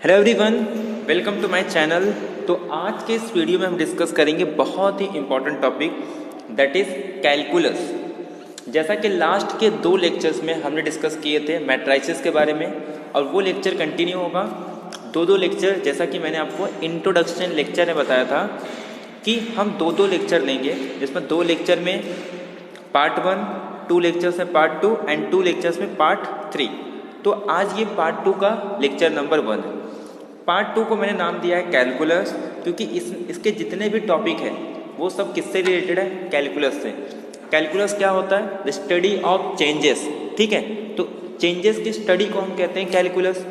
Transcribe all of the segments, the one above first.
Hello everyone, welcome to my channel. तो आज के इस वीडियो में हम डिस्कस करेंगे बहुत ही important topic that is calculus. जैसा कि लास्ट के 2 लेक्चर्स में हमने डिस्कस किए थे मैट्राइसेस के बारे में, और वो लेक्चर कंटिन्यू होगा। दो लेक्चर, जैसा कि मैंने आपको इंट्रोडक्शन लेक्चर में बताया था कि हम दो लेक्चर लेंगे, जिसमें 2 लेक्चर में पार्ट 1, 2 लेक्चर्स में पार्ट 2 एंड 2 लेक्चर्स में पार्ट 3। तो आज ये पार्ट 2 का लेक्चर नंबर 1 है। पार्ट 2 को मैंने नाम दिया है कैलकुलस, क्योंकि इसके जितने भी टॉपिक हैं वो सब किससे रिलेटेड है? कैलकुलस से। कैलकुलस क्या होता है? The study of changes. ठीक है, तो चेंजेस की स्टडी को हम कहते हैं कैलकुलस।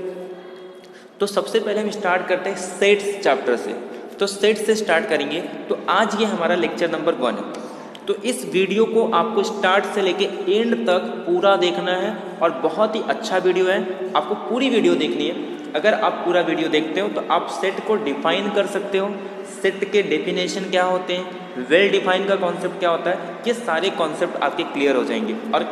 तो सबसे पहले हम स्टार्ट करते हैं सेट्स चैप्टर से। तो सेट्स से स्टार्ट करेंगे। तो आज ये हमारा लेक्चर नंबर 1 है। तो इस वीडियो को आपको स्टार्ट से लेके एंड तक पूरा देखना है, और बहुत ही अच्छा वीडियो है, आपको पूरी वीडियो देखनी है। अगर आप पूरा वीडियो देखते हो तो आप सेट को डिफाइन कर सकते हो, सेट के डेफिनेशन क्या होते हैं, वेल डिफाइन का कॉन्सेप्ट क्या होता है, ये सारे कॉन्सेप्ट आपके क्लियर हो जाएंगे। और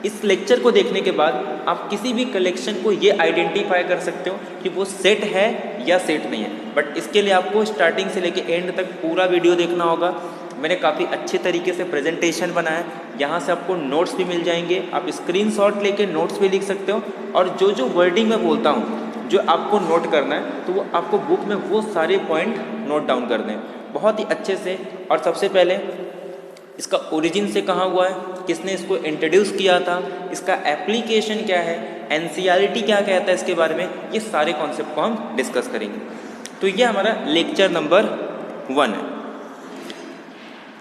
इस लेक्चर को देखने के बाद आप किसी भी कलेक्शन को ये आइडेंटिफाई कर सकते हो कि वो सेट है या सेट नहीं है। बट इसके लिए आपको स्टार्टिंग से लेके एंड तक पूरा वीडियो देखना होगा। मैंने काफ़ी अच्छे तरीके से प्रेजेंटेशन बनाया, यहाँ से आपको नोट्स भी मिल जाएंगे, आप स्क्रीनशॉट लेके नोट्स भी लिख सकते हो। और जो वर्डिंग मैं बोलता हूँ, जो आपको नोट करना है, तो वो आपको बुक में वो सारे पॉइंट नोट डाउन करने हैं बहुत ही अच्छे से। और सबसे पहले इसका ओरिजिन से कहाँ हुआ है, किसने इसको इंट्रोड्यूस किया था, इसका एप्लीकेशन क्या है, एनसीईआरटी क्या कहता है इसके बारे में, ये सारे कॉन्सेप्ट को हम डिस्कस करेंगे। तो ये हमारा लेक्चर नंबर 1 है।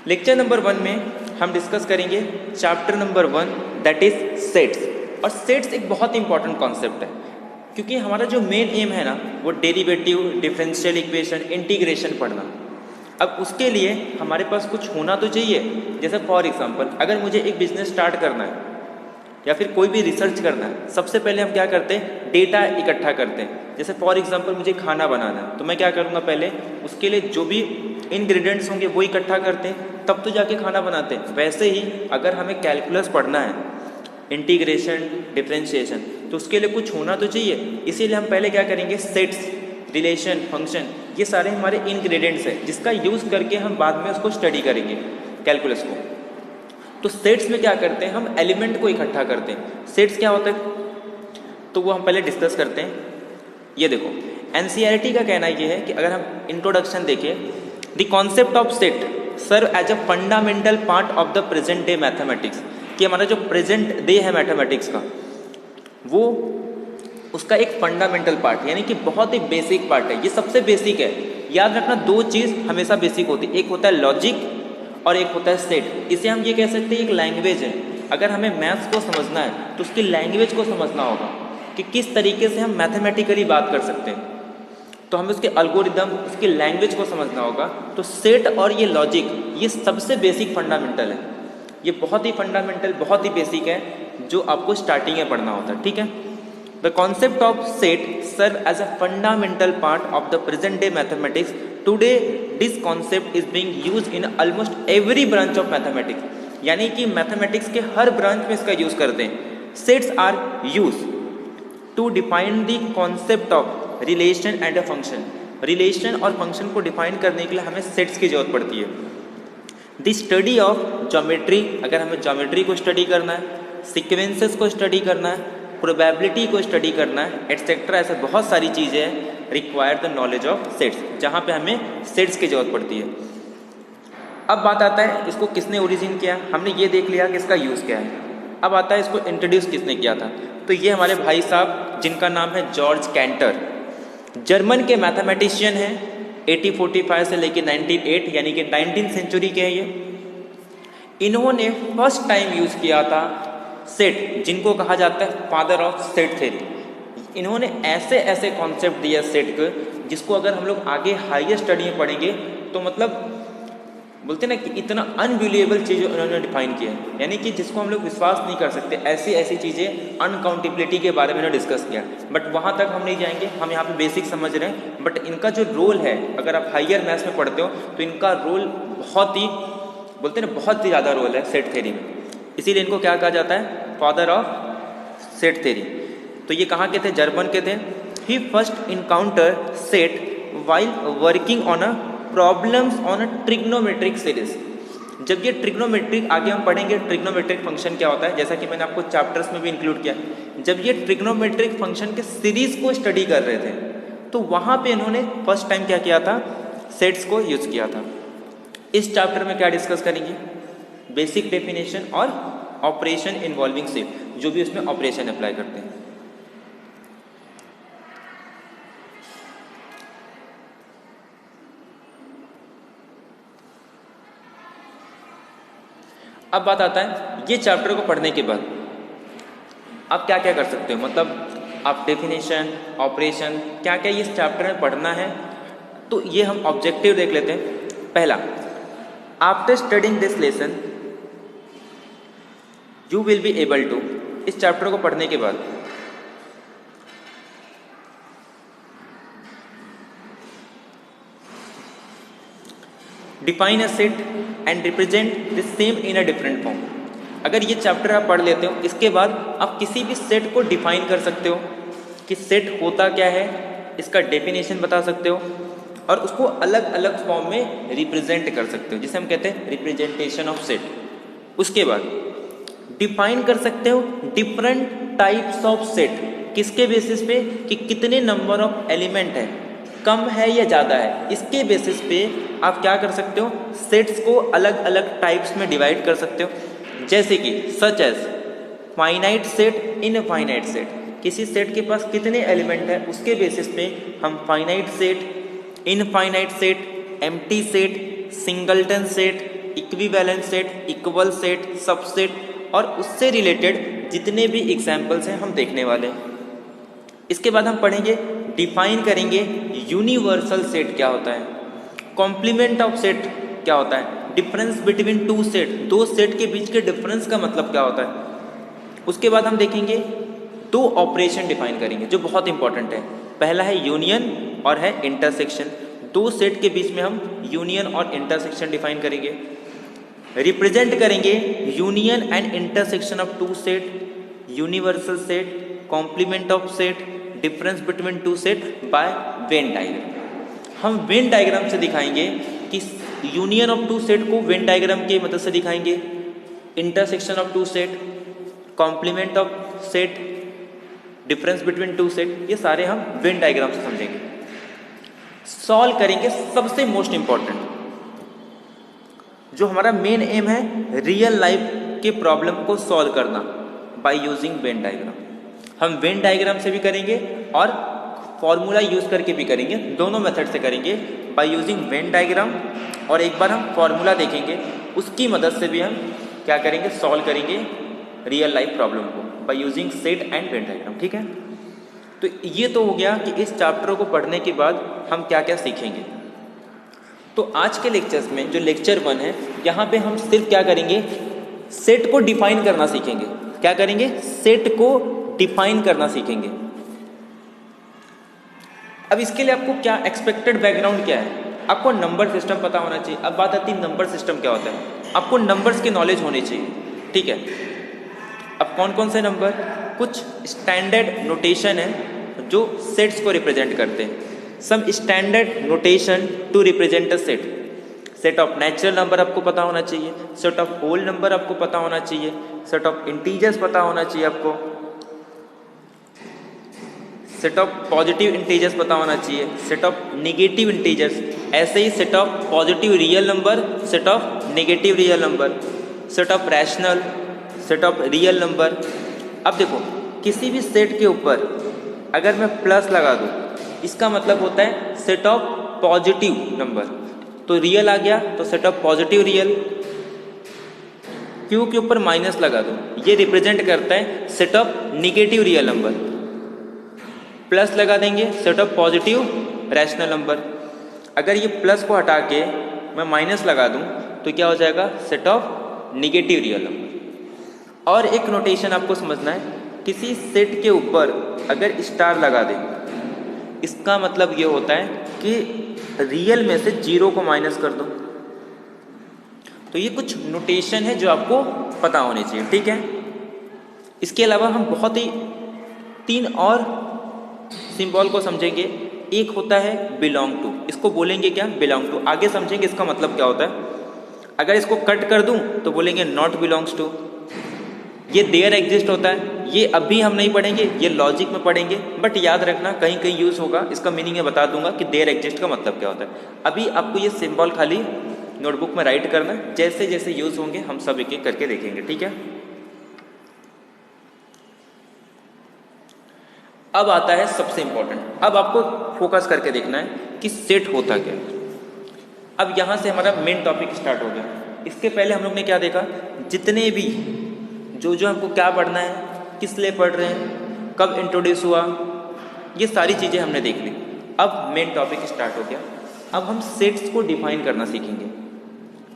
लेक्चर नंबर 1 में हम डिस्कस करेंगे chapter number 1 that is sets. और सेट्स एक बहुत इंपॉर्टेंट कॉन्सेप्ट है, क्योंकि हमारा जो मेन एम है ना, वो डेरिवेटिव, डिफरेंशियल इक्वेशन, इंटीग्रेशन पढ़ना। अब उसके लिए हमारे पास कुछ होना तो चाहिए। जैसे फॉर एग्जांपल, अगर मुझे एक बिजनेस स्टार्ट करना है या फिर कोई भी रिसर्च करना है, सबसे पहले हम क्या करते हैं? डेटा इकट्ठा करते हैं। जैसे फॉर एग्जांपल मुझे खाना बनाना है, तो मैं क्या करूँगा? पहले उसके लिए जो भी इंग्रेडिएंट्स होंगे वो इकट्ठा करते हैं, तब तो जाके खाना बनाते हैं। वैसे ही अगर हमें कैलकुलस पढ़ना है, इंटीग्रेशन, डिफरेंशिएशन, तो उसके लिए कुछ होना तो चाहिए। इसीलिए हम पहले क्या करेंगे? सेट्स, रिलेशन, फंक्शन, ये सारे हमारे इंग्रेडिएंट्स हैं, जिसका यूज़ करके हम बाद में उसको स्टडी करेंगे कैलकुलस को। तो सेट्स में क्या करते हैं? हम एलिमेंट को इकट्ठा करते हैं। सेट्स क्या होता है, तो वो हम पहले डिस्कस करते हैं। ये देखो, एनसीईआरटी का कहना ये है कि अगर हम इंट्रोडक्शन देखें, the concept of set serve as a fundamental part of the present day mathematics. कि हमारा जो प्रेजेंट डे है मैथमेटिक्स का, वो उसका एक फंडामेंटल पार्ट, यानी कि बहुत ही बेसिक पार्ट है। ये सबसे बेसिक है। याद रखना, 2 चीज़ हमेशा बेसिक होती है, एक होता है लॉजिक और एक होता है सेट। इसे हम ये कह सकते हैं एक लैंग्वेज है। अगर हमें मैथ्स को समझना है तो उसकी लैंग्वेज को समझना होगा कि किस तरीके से हम मैथमेटिकली बात कर सकते हैं। तो हमें उसके एल्गोरिदम, उसकी लैंग्वेज को समझना होगा। तो सेट और ये लॉजिक, ये सबसे बेसिक फंडामेंटल है। ये बहुत ही फंडामेंटल, बहुत ही बेसिक है, जो आपको स्टार्टिंग में पढ़ना होता है। ठीक है, the concept of set serve as a fundamental part of the present day mathematics. Today this concept is being used in almost every branch of mathematics. यानी कि मैथमेटिक्स के हर ब्रांच में इसका यूज करते हैं। Sets are use to define the concept of relation and a function. Relation और function को define करने के लिए हमें सेट्स की जरूरत पड़ती है। द स्टडी ऑफ ज्योमेट्री, अगर हमें ज्योमेट्री को स्टडी करना है, सीक्वेंसेस को स्टडी करना है, प्रोबेबिलिटी को स्टडी करना है, एटसेट्रा, ऐसे बहुत सारी चीज़ें हैं, require the knowledge of sets, जहाँ पे हमें सेट्स की जरूरत पड़ती है। अब बात आता है, इसको किसने ओरिजिन किया? हमने ये देख लिया कि इसका यूज़ क्या है। अब आता है, इसको इंट्रोड्यूस किसने किया था? तो ये हमारे भाई साहब, जिनका नाम है जॉर्ज कैंटर, जर्मन के मैथमेटिशियन हैं। 1845 से लेके 1908, यानी कि 19th सेंचुरी के हैं ये। इन्होंने फर्स्ट टाइम यूज़ किया था सेट, जिनको कहा जाता है फादर ऑफ सेट थ्योरी। इन्होंने ऐसे ऐसे कॉन्सेप्ट दिया सेट को, जिसको अगर हम लोग आगे हायर स्टडी में पढ़ेंगे तो मतलब बोलते ना कि इतना अनबिलीवेबल चीज़ें उन्होंने डिफाइन किया है, यानी कि जिसको हम लोग विश्वास नहीं कर सकते। ऐसी ऐसी चीज़ें, अनकाउंटेबिलिटी के बारे में उन्होंने डिस्कस किया। बट वहाँ तक हम नहीं जाएंगे, हम यहाँ पे बेसिक समझ रहे हैं। बट इनका जो रोल है, अगर आप हायर मैथ्स में पढ़ते हो तो इनका रोल बहुत ही, बोलते ना, बहुत ही ज़्यादा रोल है सेट थ्योरी में। इसीलिए इनको क्या कहा जाता है? Father of set theory. तो ये कहाँ के थे? जर्मन के थे। He first encounter set while working on a problems on a trigonometric series। जब ये ट्रिग्नोमेट्रिक, आगे हम पढ़ेंगे ट्रिग्नोमेट्रिक फंक्शन क्या होता है, जैसा कि मैंने आपको चैप्टर्स में भी इंक्लूड किया। जब ये ट्रिग्नोमेट्रिक फंक्शन के सीरीज को स्टडी कर रहे थे तो वहाँ पे इन्होंने फर्स्ट टाइम क्या किया था, सेट्स को यूज किया था। इस चैप्टर में क्या डिस्कस करेंगे, बेसिक डेफिनेशन और ऑपरेशन इन्वॉल्विंग सेट, जो भी उसमें ऑपरेशन अप्लाई करते हैं। अब बात आता है ये चैप्टर को पढ़ने के बाद आप क्या क्या कर सकते हो, मतलब आप डेफिनेशन, ऑपरेशन, क्या क्या इस चैप्टर में पढ़ना है। तो ये हम ऑब्जेक्टिव देख लेते हैं। पहला, after studying this lesson you will be able to, इस चैप्टर को पढ़ने के बाद define a set and represent the same in a different form. अगर ये चैप्टर आप पढ़ लेते हो, इसके बाद आप किसी भी सेट को डिफाइन कर सकते हो कि सेट होता क्या है, इसका डेफिनेशन बता सकते हो और उसको अलग अलग फॉर्म में रिप्रेजेंट कर सकते हो, जिसे हम कहते हैं रिप्रेजेंटेशन ऑफ सेट। उसके बाद डिफाइन कर सकते हो डिफरेंट टाइप्स ऑफ सेट, किसके बेसिस पे कि कितने नंबर ऑफ एलिमेंट है, कम है या ज़्यादा है, इसके बेसिस पे आप क्या कर सकते हो, सेट्स को अलग अलग टाइप्स में डिवाइड कर सकते हो। जैसे कि such as finite set, infinite set, किसी सेट के पास कितने एलिमेंट है उसके बेसिस पे हम finite set, infinite set, empty set, singleton set, equivalent set, equal set, subset और उससे रिलेटेड जितने भी एग्जाम्पल्स हैं हम देखने वाले हैं। इसके बाद हम पढ़ेंगे, डिफाइन करेंगे यूनिवर्सल सेट क्या होता है, कॉम्प्लीमेंट ऑफ सेट क्या होता है, डिफरेंस बिटवीन टू सेट, दो सेट के बीच के डिफरेंस का मतलब क्या होता है। उसके बाद हम देखेंगे दो ऑपरेशन डिफाइन करेंगे जो बहुत इंपॉर्टेंट है। पहला है यूनियन और है इंटरसेक्शन। दो सेट के बीच में हम यूनियन और इंटरसेक्शन डिफाइन करेंगे। रिप्रेजेंट करेंगे union and intersection of two set, universal set, complement of set, difference between two set by Venn diagram. हम वेन डायग्राम से दिखाएंगे कि यूनियन ऑफ टू सेट को वेन डायग्राम की मदद से दिखाएंगे, intersection of two set, complement of set, difference between two set, ये सारे हम वेन डायग्राम से समझेंगे। सॉल्व करेंगे सबसे मोस्ट इंपॉर्टेंट, जो हमारा मेन एम है, रियल लाइफ के प्रॉब्लम को सॉल्व करना बाय यूजिंग वेन डायग्राम। हम वेन डायग्राम से भी करेंगे और फॉर्मूला यूज करके भी करेंगे, दोनों मेथड से करेंगे, बाय यूजिंग वेन डायग्राम और एक बार हम फॉर्मूला देखेंगे, उसकी मदद से भी हम क्या करेंगे, सॉल्व करेंगे रियल लाइफ प्रॉब्लम को by using set and Venn diagram. ठीक है, तो ये तो हो गया कि इस चैप्टर को पढ़ने के बाद हम क्या क्या सीखेंगे। तो आज के लेक्चर्स में जो लेक्चर 1 है, यहाँ पे हम सिर्फ क्या करेंगे, सेट को डिफाइन करना सीखेंगे। क्या करेंगे, सेट को डिफाइन करना सीखेंगे। अब इसके लिए आपको क्या एक्सपेक्टेड बैकग्राउंड क्या है, आपको नंबर सिस्टम पता होना चाहिए। अब बात आती है नंबर सिस्टम क्या होता है, आपको नंबर्स की नॉलेज होनी चाहिए। ठीक है, अब कौन कौन से नंबर, कुछ स्टैंडर्ड नोटेशन है जो सेट्स को रिप्रेजेंट करते हैं। Some standard notation to represent a set. Set of natural number आपको पता होना चाहिए, सेट ऑफ होल नंबर आपको पता होना चाहिए, सेट ऑफ इंटीजर्स पता होना चाहिए आपको, सेट ऑफ पॉजिटिव इंटीजर्स पता होना चाहिए, सेट ऑफ नेगेटिव इंटीजर्स, ऐसे ही set of positive real number, set of negative real number, set of rational, set of real number. अब देखो, किसी भी सेट के ऊपर अगर मैं प्लस लगा दूं, इसका मतलब होता है सेट ऑफ पॉजिटिव नंबर, तो रियल आ गया तो set of positive real. Q के ऊपर माइनस लगा दो, ये रिप्रेजेंट करता है set of negative real number. Plus लगा देंगे, set of positive rational number. अगर ये प्लस को हटा के मैं माइनस लगा दूं तो क्या हो जाएगा, set of negative real number. और एक नोटेशन आपको समझना है, किसी सेट के ऊपर अगर स्टार लगा दें, इसका मतलब ये होता है कि रियल में से 0 को माइनस कर दो। तो ये कुछ नोटेशन है जो आपको पता होने चाहिए। ठीक है, इसके अलावा हम बहुत ही 3 और सिंबल को समझेंगे। एक होता है बिलोंग टू, इसको बोलेंगे क्या, बिलोंग टू। आगे समझेंगे इसका मतलब क्या होता है। अगर इसको कट कर दूं तो बोलेंगे नॉट बिलोंग्स टू। ये देयर एग्जिस्ट होता है, ये अभी हम नहीं पढ़ेंगे, ये लॉजिक में पढ़ेंगे, बट याद रखना कहीं कहीं यूज होगा। इसका मीनिंग मैं बता दूंगा कि देयर एग्जिस्ट का मतलब क्या होता है। अभी आपको ये सिंबल खाली नोटबुक में राइट करना, जैसे जैसे यूज होंगे हम सब एक एक करके देखेंगे, ठीक है। अब आता है सबसे इंपॉर्टेंट, अब आपको फोकस करके देखना है कि सेट होता क्या है। अब यहां से हमारा मेन टॉपिक स्टार्ट हो गया। इसके पहले हम लोग ने क्या देखा, जितने भी जो हमको क्या पढ़ना है, किस लिए पढ़ रहे हैं, कब इंट्रोड्यूस हुआ, ये सारी चीज़ें हमने देख ली। अब मेन टॉपिक स्टार्ट हो गया। अब हम सेट्स को डिफाइन करना सीखेंगे।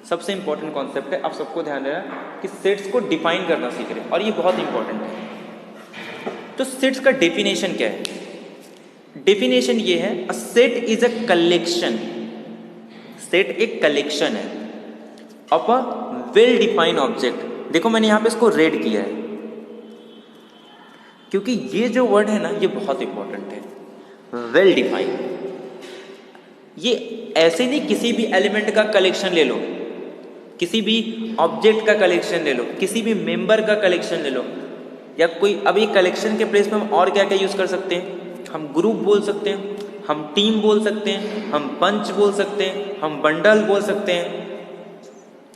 सबसे इंपॉर्टेंट कॉन्सेप्ट है, आप सबको ध्यान देना कि सेट्स को डिफाइन करना सीख रहे हैं, और ये बहुत इंपॉर्टेंट है। तो सेट्स का डेफिनेशन क्या है? डेफिनेशन ये है, a set is a collection, set एक कलेक्शन है of a well defined object. देखो मैंने यहां पे इसको रेड किया है, क्योंकि ये जो वर्ड है ना, ये बहुत इंपॉर्टेंट है। वेल डिफाइंड, ये ऐसे नहीं किसी भी एलिमेंट का कलेक्शन ले लो, किसी भी ऑब्जेक्ट का कलेक्शन ले लो, किसी भी मेंबर का कलेक्शन ले लो, या कोई। अब ये कलेक्शन के प्लेस में हम और क्या क्या यूज कर सकते हैं, हम ग्रुप बोल सकते हैं, हम टीम बोल सकते हैं, हम बंच बोल सकते हैं, हम बंडल बोल सकते हैं।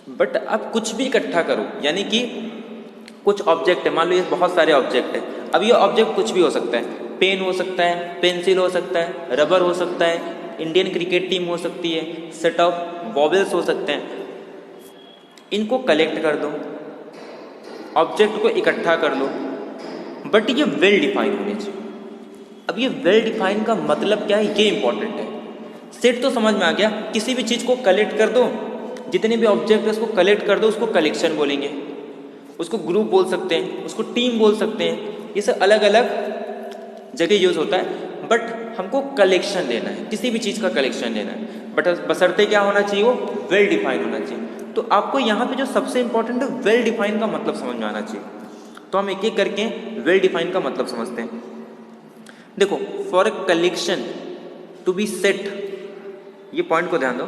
बट अब कुछ भी इकट्ठा करो, यानी कि कुछ ऑब्जेक्ट है, मान लो ये बहुत सारे ऑब्जेक्ट है। अब ये ऑब्जेक्ट कुछ भी हो सकता है, पेन हो सकता है, पेंसिल हो सकता है, रबर हो सकता है, इंडियन क्रिकेट टीम हो सकती है, सेट ऑफ वॉवेल्स हो सकते हैं। इनको कलेक्ट कर दो, ऑब्जेक्ट को इकट्ठा कर लो, बट ये वेल डिफाइन होने चाहिए। अब ये वेल डिफाइन का मतलब क्या है, ये इंपॉर्टेंट है। सेट तो समझ में आ गया, किसी भी चीज़ को कलेक्ट कर दो, जितने भी ऑब्जेक्ट है उसको कलेक्ट कर दो, उसको कलेक्शन बोलेंगे, उसको ग्रुप बोल सकते हैं, उसको टीम बोल सकते हैं। ये सब अलग अलग जगह यूज होता है, बट हमको कलेक्शन लेना है, किसी भी चीज़ का कलेक्शन लेना है, बट बशर्ते क्या होना चाहिए, वो वेल डिफाइन होना चाहिए। तो आपको यहाँ पे जो सबसे इंपॉर्टेंट है, वेल डिफाइन का मतलब समझ में आना चाहिए। तो हम एक एक करके वेल डिफाइन का मतलब समझते हैं। देखो, for a collection to be set, ये पॉइंट को ध्यान दो,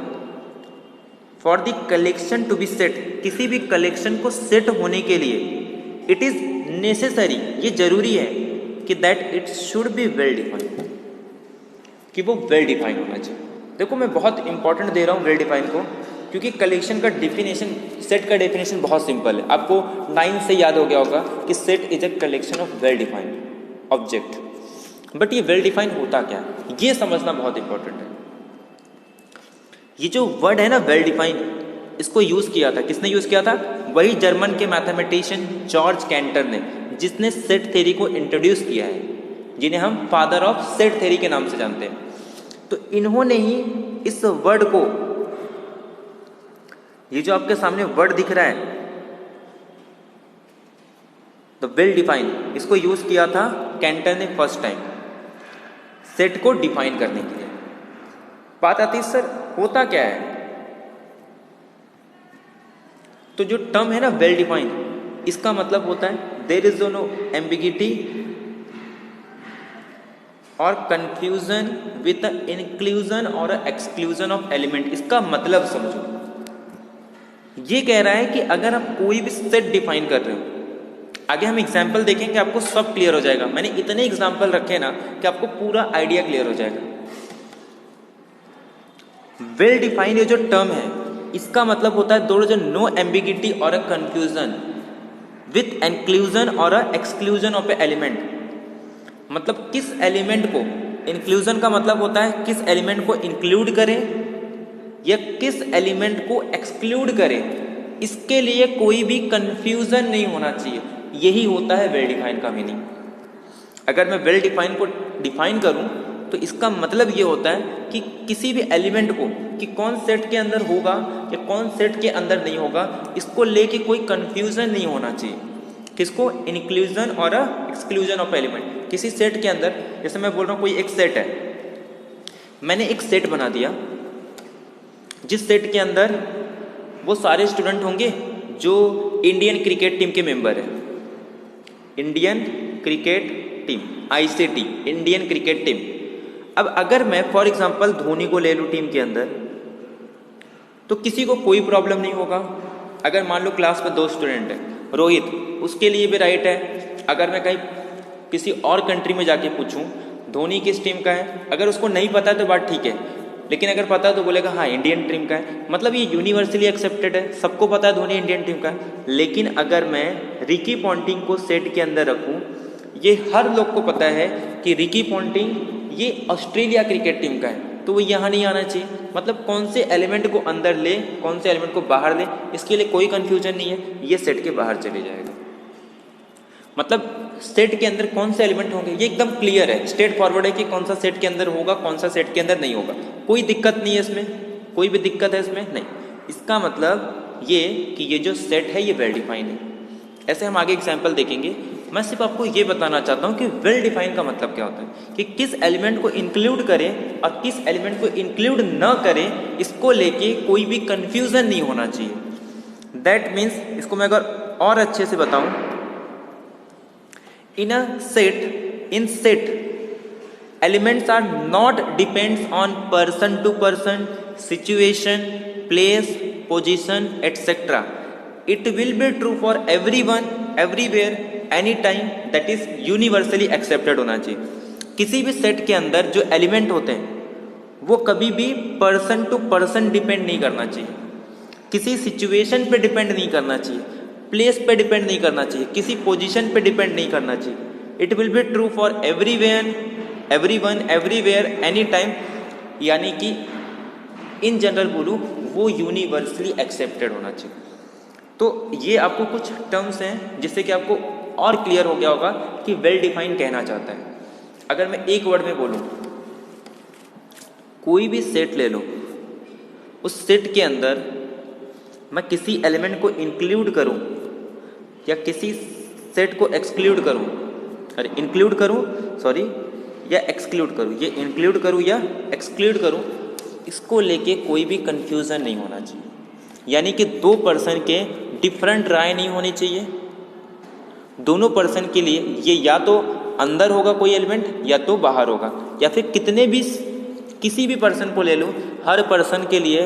for the collection to be set, किसी भी कलेक्शन को सेट होने के लिए, इट इज नेसेसरी, ये जरूरी है कि that it should be well defined, कि वो वेल डिफाइंड होना चाहिए। देखो मैं बहुत इंपॉर्टेंट दे रहा हूँ वेल डिफाइंड को, क्योंकि कलेक्शन का डेफिनेशन, सेट का डेफिनेशन बहुत सिंपल है। आपको 9 से याद हो गया होगा कि set is a collection of well defined object. But ये वेल डिफाइंड होता क्या है, ये समझना बहुत इंपॉर्टेंट है। ये जो वर्ड है ना वेल डिफाइंड, इसको यूज किया था, किसने यूज किया था, वही जर्मन के मैथमेटिशियन जॉर्ज कैंटर ने, जिसने सेट थ्योरी को इंट्रोड्यूस किया है, जिन्हें हम फादर ऑफ सेट थ्योरी के नाम से जानते हैं। तो इन्होंने ही इस वर्ड को, ये जो आपके सामने वर्ड दिख रहा है तो वेल डिफाइंड, इसको यूज किया था कैंटर ने फर्स्ट टाइम सेट को डिफाइन करने के लिए। बात आती है सर होता क्या है, तो जो टर्म है ना वेल डिफाइंड, इसका मतलब होता है देयर इज नो एम्बिगिटी और कंफ्यूजन विद इंक्लूजन और एक्सक्लूजन ऑफ एलिमेंट। इसका मतलब समझो, ये कह रहा है कि अगर आप कोई भी सेट डिफाइन कर रहे हो, आगे हम एग्जाम्पल देखेंगे, आपको सब क्लियर हो जाएगा। मैंने इतने एग्जाम्पल रखे ना कि आपको पूरा आइडिया क्लियर हो जाएगा। वेल डिफाइंड ये जो टर्म है, इसका मतलब होता है दोनों जो नो एम्बिगिटी और अ कंफ्यूजन विथ इंक्लूजन और अ एक्सक्लूजन ऑफ ए एलिमेंट। मतलब किस एलिमेंट को, इंक्लूजन का मतलब होता है किस एलिमेंट को इंक्लूड करें या किस एलिमेंट को एक्सक्लूड करें, इसके लिए कोई भी कंफ्यूजन नहीं होना चाहिए। यही होता है वेल डिफाइन का मीनिंग। अगर मैं वेल डिफाइन को डिफाइन करूं तो इसका मतलब ये होता है कि किसी भी एलिमेंट को, कि कौन सेट के अंदर होगा या कौन सेट के अंदर नहीं होगा, इसको लेके कोई कंफ्यूजन नहीं होना चाहिए। किसको, इंक्लूजन और एक्सक्लूजन ऑफ एलिमेंट। किसी सेट के अंदर, जैसे मैं बोल रहा हूँ कोई एक सेट है, मैंने एक सेट बना दिया, जिस सेट के अंदर वो सारे स्टूडेंट होंगे जो इंडियन क्रिकेट टीम के मेंबर हैं, Indian cricket team, ICT, Indian cricket team. अब अगर मैं फॉर एग्जांपल धोनी को ले लूँ टीम के अंदर, तो किसी को कोई प्रॉब्लम नहीं होगा। अगर मान लो क्लास में 2 स्टूडेंट हैं, रोहित, उसके लिए भी राइट है। अगर मैं कहीं किसी और कंट्री में जाके पूछूं धोनी किस टीम का है, अगर उसको नहीं पता है तो बात ठीक है, लेकिन अगर पता है तो बोलेगा हाँ इंडियन टीम का है। मतलब ये यूनिवर्सली एक्सेप्टेड है, सबको पता है धोनी इंडियन टीम का है। लेकिन अगर मैं रिकी पॉन्टिंग को सेट के अंदर रखूं, ये हर लोग को पता है कि रिकी पॉन्टिंग ये ऑस्ट्रेलिया क्रिकेट टीम का है, तो वो यहाँ नहीं आना चाहिए। मतलब कौन से एलिमेंट को अंदर ले, कौन से एलिमेंट को बाहर ले, इसके लिए कोई कंफ्यूजन नहीं है, ये सेट के बाहर चले जाएगा। मतलब सेट के अंदर कौन से एलिमेंट होंगे ये एकदम क्लियर है, स्ट्रेट फॉरवर्ड है कि कौन सा सेट के अंदर होगा, कौन सा सेट के अंदर नहीं होगा। कोई दिक्कत नहीं है इसमें, कोई भी दिक्कत है इसमें नहीं। इसका मतलब ये कि ये जो सेट है ये वेल डिफाइंड है। ऐसे हम आगे एग्जाम्पल देखेंगे। मैं सिर्फ आपको ये बताना चाहता हूँ कि वेल डिफाइंड का मतलब क्या होता है, कि किस एलिमेंट को इंक्लूड करें और किस एलिमेंट को इंक्लूड न करें, इसको लेके कोई भी कंफ्यूजन नहीं होना चाहिए। दैट मीन्स, इसको मैं अगर और अच्छे से बताऊं, in set elements are not depends on person to person, situation, place, position, etc. It will be true for everyone, everywhere, anytime, that is universally accepted होना चाहिए। किसी भी सेट के अंदर जो एलिमेंट होते हैं वो कभी भी पर्सन टू पर्सन डिपेंड नहीं करना चाहिए, किसी सिचुएशन पे डिपेंड नहीं करना चाहिए, प्लेस पे डिपेंड नहीं करना चाहिए, किसी पोजीशन पे डिपेंड नहीं करना चाहिए। It will be true for everyone, everywhere, any time, यानी कि इन जनरल बोलूँ वो यूनिवर्सली एक्सेप्टेड होना चाहिए। तो ये आपको कुछ टर्म्स हैं जिससे कि आपको और क्लियर हो गया होगा कि वेल डिफाइंड कहना चाहता है। अगर मैं एक वर्ड में बोलूँ, कोई भी सेट ले लो, उस सेट के अंदर मैं किसी एलिमेंट को इंक्लूड करूं या किसी सेट को एक्सक्लूड करूं, अरे इंक्लूड करूं सॉरी, या एक्सक्लूड करूं, ये इंक्लूड करूं या एक्सक्लूड करूं, इसको लेके कोई भी कंफ्यूजन नहीं होना चाहिए। यानी कि 2 पर्सन के डिफरेंट राय नहीं होनी चाहिए। दोनों पर्सन के लिए ये या तो अंदर होगा कोई एलिमेंट या तो बाहर होगा, या फिर कितने भी किसी भी पर्सन को ले लो, हर पर्सन के लिए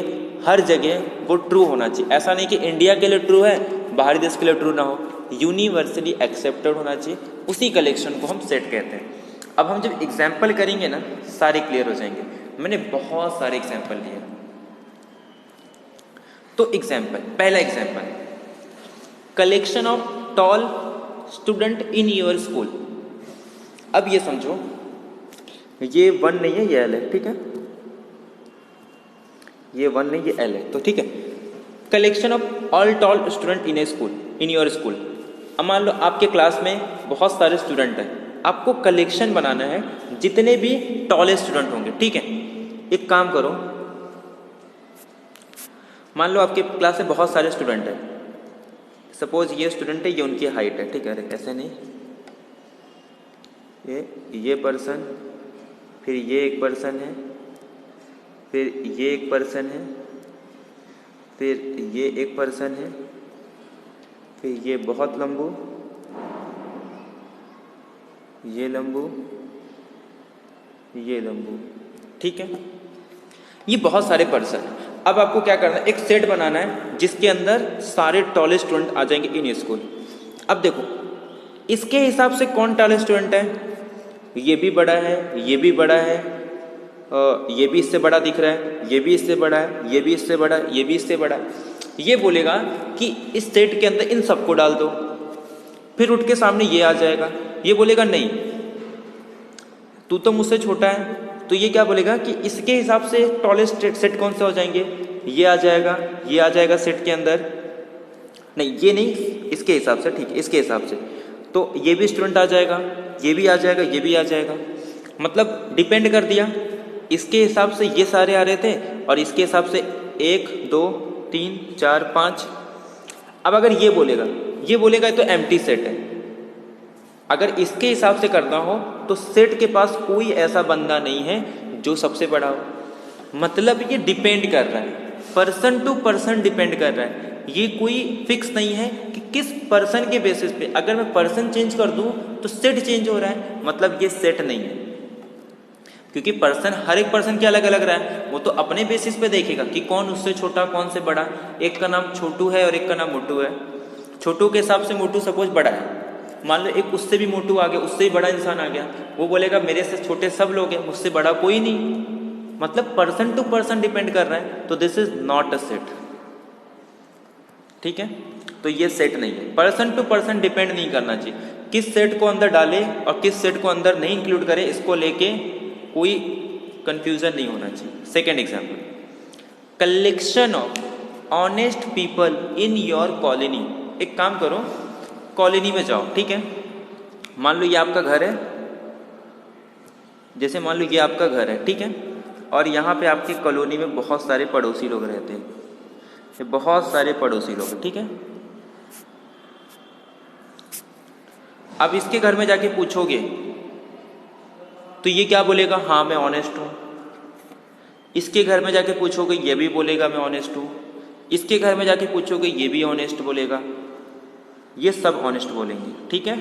हर जगह वो ट्रू होना चाहिए। ऐसा नहीं कि इंडिया के लिए ट्रू है बाहरी देश के लिए ट्रू ना हो, यूनिवर्सली एक्सेप्टेड होना चाहिए। उसी कलेक्शन को हम सेट कहते हैं। अब हम जब एग्जाम्पल करेंगे ना, सारे क्लियर हो जाएंगे। मैंने बहुत सारे एग्जाम्पल लिए। तो एग्जाम्पल, पहला example, collection of tall student in your school. अब ये समझो, ये 1 नहीं है, ये L है, ठीक है, ये 1 नहीं, ये L है, तो ठीक है। Collection of all toll student in A school, in your school. अब मान लो आपके क्लास में बहुत सारे स्टूडेंट हैं, आपको कलेक्शन बनाना है जितने भी टॉलेस्ट स्टूडेंट होंगे, ठीक है। एक काम करो, मान लो आपके क्लास में बहुत सारे स्टूडेंट हैं, सपोज ये स्टूडेंट है, ये उनकी हाइट है, ठीक है, ऐसे नहीं, ये पर्सन, फिर ये एक पर्सन है, फिर ये एक पर्सन है, फिर ये एक पर्सन है, फिर ये बहुत लंबू, ये लंबू, ये लंबू, ठीक है। ये बहुत सारे पर्सन हैं। अब आपको क्या करना है, एक सेट बनाना है जिसके अंदर सारे टॉलेस्ट स्टूडेंट आ जाएंगे इन स्कूल। अब देखो इसके हिसाब से कौन टॉलेस्ट स्टूडेंट है, ये भी बड़ा है, ये भी बड़ा है, ये भी इससे बड़ा दिख रहा है, ये भी इससे बड़ा है, ये भी इससे बड़ा है, ये भी इससे बड़ा है। ये बोलेगा कि इस सेट के अंदर इन सबको डाल दो, फिर उठ के सामने ये आ जाएगा। ये बोलेगा नहीं, तू तो मुझसे छोटा है, तो ये क्या बोलेगा कि इसके हिसाब से टॉलेस्ट सेट कौन से हो जाएंगे, ये आ जाएगा, ये आ जाएगा सेट के अंदर, नहीं ये नहीं, इसके हिसाब से, ठीक है, इसके हिसाब से, तो ये भी स्टूडेंट आ जाएगा, ये भी आ जाएगा, ये भी आ जाएगा। मतलब डिपेंड कर दिया, इसके हिसाब से ये सारे आ रहे थे और इसके हिसाब से 1 2 3 4 5। अब अगर ये बोलेगा तो एम्प्टी सेट है। अगर इसके हिसाब से करना हो तो सेट के पास कोई ऐसा बंदा नहीं है जो सबसे बड़ा हो। मतलब ये डिपेंड कर रहा है, पर्सन टू पर्सन डिपेंड कर रहा है। ये कोई फिक्स नहीं है कि किस पर्सन के बेसिस पे, अगर मैं पर्सन चेंज कर दूं तो सेट चेंज हो रहा है, मतलब ये सेट नहीं है। क्योंकि पर्सन, हर एक पर्सन के अलग अलग रहा है, वो तो अपने बेसिस पे देखेगा कि कौन उससे छोटा कौन से बड़ा। एक का नाम छोटू है और एक का नाम मोटू है। छोटू के हिसाब से मोटू सपोज बड़ा है, मान लो एक उससे भी मोटू आ गया, उससे भी बड़ा इंसान आ गया, वो बोलेगा मेरे से छोटे सब लोग हैं, मुझसे बड़ा कोई नहीं। मतलब पर्सन टू पर्सन डिपेंड कर रहा है, तो this is not a set. ठीक है, तो ये सेट नहीं है। पर्सन टू पर्सन डिपेंड नहीं करना चाहिए, किस सेट को अंदर डाले और किस सेट को अंदर नहीं इंक्लूड करे, इसको लेके कोई कंफ्यूजन नहीं होना चाहिए। Second example, collection of honest people in your colony. एक काम करो, कॉलोनी में जाओ, ठीक है, मान लो ये आपका घर है, जैसे मान लो ये आपका घर है, ठीक है, और यहाँ पे आपकी कॉलोनी में बहुत सारे पड़ोसी लोग रहते हैं, ये बहुत सारे पड़ोसी लोग हैं, ठीक है। अब इसके घर में जाके पूछोगे तो ये क्या बोलेगा, हाँ मैं ऑनेस्ट हूँ। इसके घर में जाके पूछोगे, ये भी बोलेगा मैं ऑनेस्ट हूँ। इसके घर में जाके पूछोगे, ये भी ऑनेस्ट बोलेगा, ये सब ऑनेस्ट बोलेंगे, ठीक है।